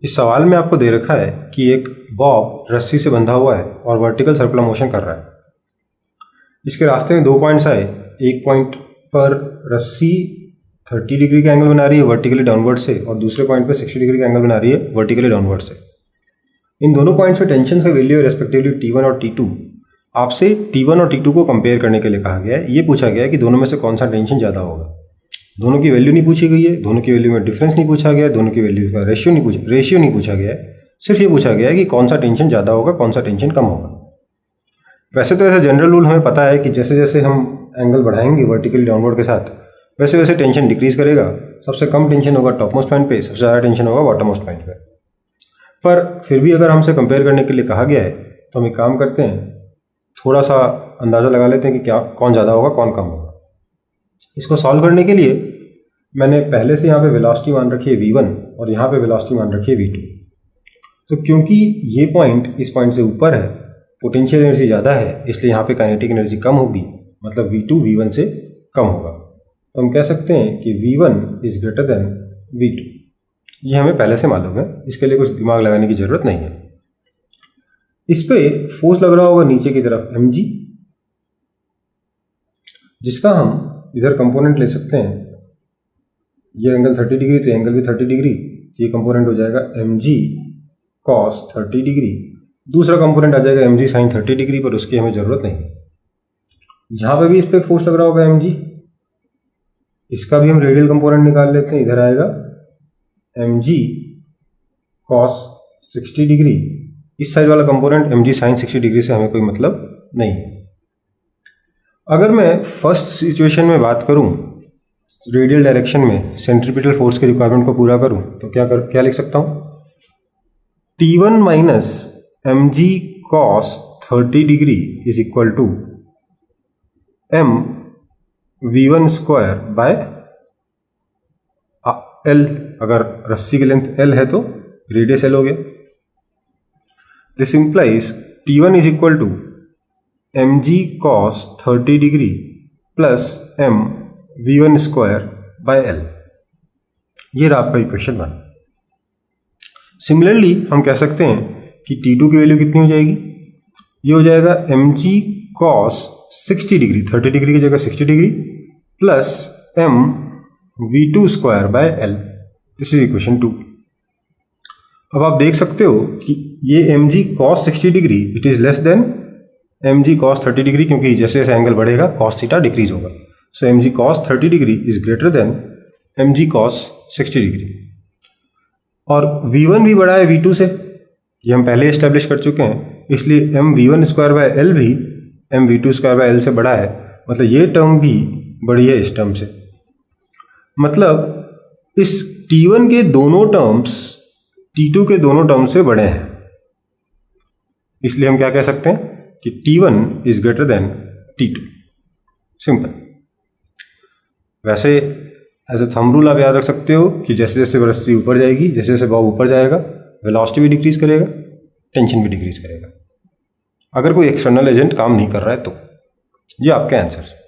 इस सवाल में आपको दे रखा है कि एक बॉब रस्सी से बंधा हुआ है और वर्टिकल सर्कुलर मोशन कर रहा है। इसके रास्ते में 2 पॉइंट्स आए। एक पॉइंट पर रस्सी 30 डिग्री का एंगल बना रही है वर्टिकली डाउनवर्ड से, और दूसरे पॉइंट पर 60 डिग्री का एंगल बना रही है वर्टिकली डाउनवर्ड से। इन दोनों पॉइंट्स पे टेंशन का वैल्यू है रेस्पेक्टिवली T1 और T2। आपसे T1 और T2 को कंपेयर करने के लिए कहा गया है। ये पूछा गया है कि दोनों में से कौन सा टेंशन ज़्यादा होगा। दोनों की वैल्यू नहीं पूछी गई है, दोनों की वैल्यू में डिफरेंस नहीं पूछा गया है, दोनों की वैल्यू का रेशियो नहीं पूछा गया है। सिर्फ ये पूछा गया है कि कौन सा टेंशन ज़्यादा होगा, कौन सा टेंशन कम होगा। वैसे तो ऐसा जनरल रूल हमें पता है कि जैसे जैसे हम एंगल बढ़ाएंगे वर्टिकली डाउनवर्ड के साथ, वैसे वैसे टेंशन डिक्रीज करेगा। सबसे कम टेंशन होगा टॉप मोस्ट पॉइंट पे, सबसे ज़्यादा टेंशन होगा बॉटम मोस्ट पॉइंट पे। पर फिर भी अगर हमसे कंपेयर करने के लिए कहा गया है तो हम एक काम करते हैं, थोड़ा सा अंदाज़ा लगा लेते हैं कि क्या कौन ज़्यादा होगा कौन कम होगा। इसको सॉल्व करने के लिए मैंने पहले से यहाँ पे वेलोसिटी मान रखी है v1 और यहाँ पे वेलोसिटी मान रखी है v2। तो क्योंकि ये पॉइंट इस पॉइंट से ऊपर है, पोटेंशियल एनर्जी ज़्यादा है, इसलिए यहाँ पे काइनेटिक एनर्जी कम होगी, मतलब v2 v1 से कम होगा। तो हम कह सकते हैं कि v1 is greater than v2। ये हमें पहले से मालूम है, इसके लिए कुछ दिमाग लगाने की ज़रूरत नहीं है। इस पे फोर्स लग रहा होगा नीचे की तरफ mg, जिसका हम इधर कंपोनेंट ले सकते हैं। ये एंगल 30 डिग्री तो एंगल भी 30 डिग्री, तो ये कंपोनेंट हो जाएगा mg cos 30 डिग्री। दूसरा कंपोनेंट आ जाएगा mg sin 30 डिग्री, पर उसकी हमें ज़रूरत नहीं। यहाँ पे भी इस पर फोर्स लग रहा होगा mg, इसका भी हम रेडियल कंपोनेंट निकाल लेते हैं। इधर आएगा mg cos 60 डिग्री। इस साइड वाला कंपोनेंट mg sin 60 डिग्री से हमें कोई मतलब नहीं है। अगर मैं फर्स्ट सिचुएशन में बात करूं, रेडियल डायरेक्शन में सेंट्रीपिटल फोर्स के रिक्वायरमेंट को पूरा करूं, तो क्या लिख सकता हूं? T1 minus mg cos 30 degree is equal to m v1 square by l। अगर रस्सी की लेंथ l है तो रेडियस l हो गया। This implies T1 is equal to mg cos 30 degree plus m v1 square by l। ये रहा आपका इक्वेशन 1। सिमिलरली हम कह सकते हैं कि T2 की वैल्यू कितनी हो जाएगी? ये हो जाएगा mg cos 60 डिग्री, 30 डिग्री की जगह 60 degree, plus m v2 square by l। This is equation 2। अब आप देख सकते हो कि ये mg cos 60 degree it is less than mg cos 30 degree, क्योंकि जैसे जैसे एंगल बढ़ेगा cos थीटा डिक्रीज होगा। सो mg cos 30 degree is greater than mg cos 60 degree. और v1 भी बड़ा है v2 से, ये हम पहले एस्टेब्लिश कर चुके हैं, इसलिए m v1 square by l भी m v2 square by l से बड़ा है। मतलब ये टर्म भी बड़ी है इस टर्म से। मतलब इस T1 के दोनों टर्म्स T2 के दोनों टर्म्स से बड़े हैं। इसलिए हम क्या कह सकते हैं कि T1 is greater than T2। Simple. वैसे एज ए थंब रूल आप याद रख सकते हो कि जैसे जैसे रस्सी ऊपर जाएगी, जैसे जैसे बॉब ऊपर जाएगा, वेलोसिटी भी डिक्रीज करेगा, टेंशन भी डिक्रीज करेगा। अगर कोई एक्सटर्नल एजेंट काम नहीं कर रहा है तो। ये आपके आंसर।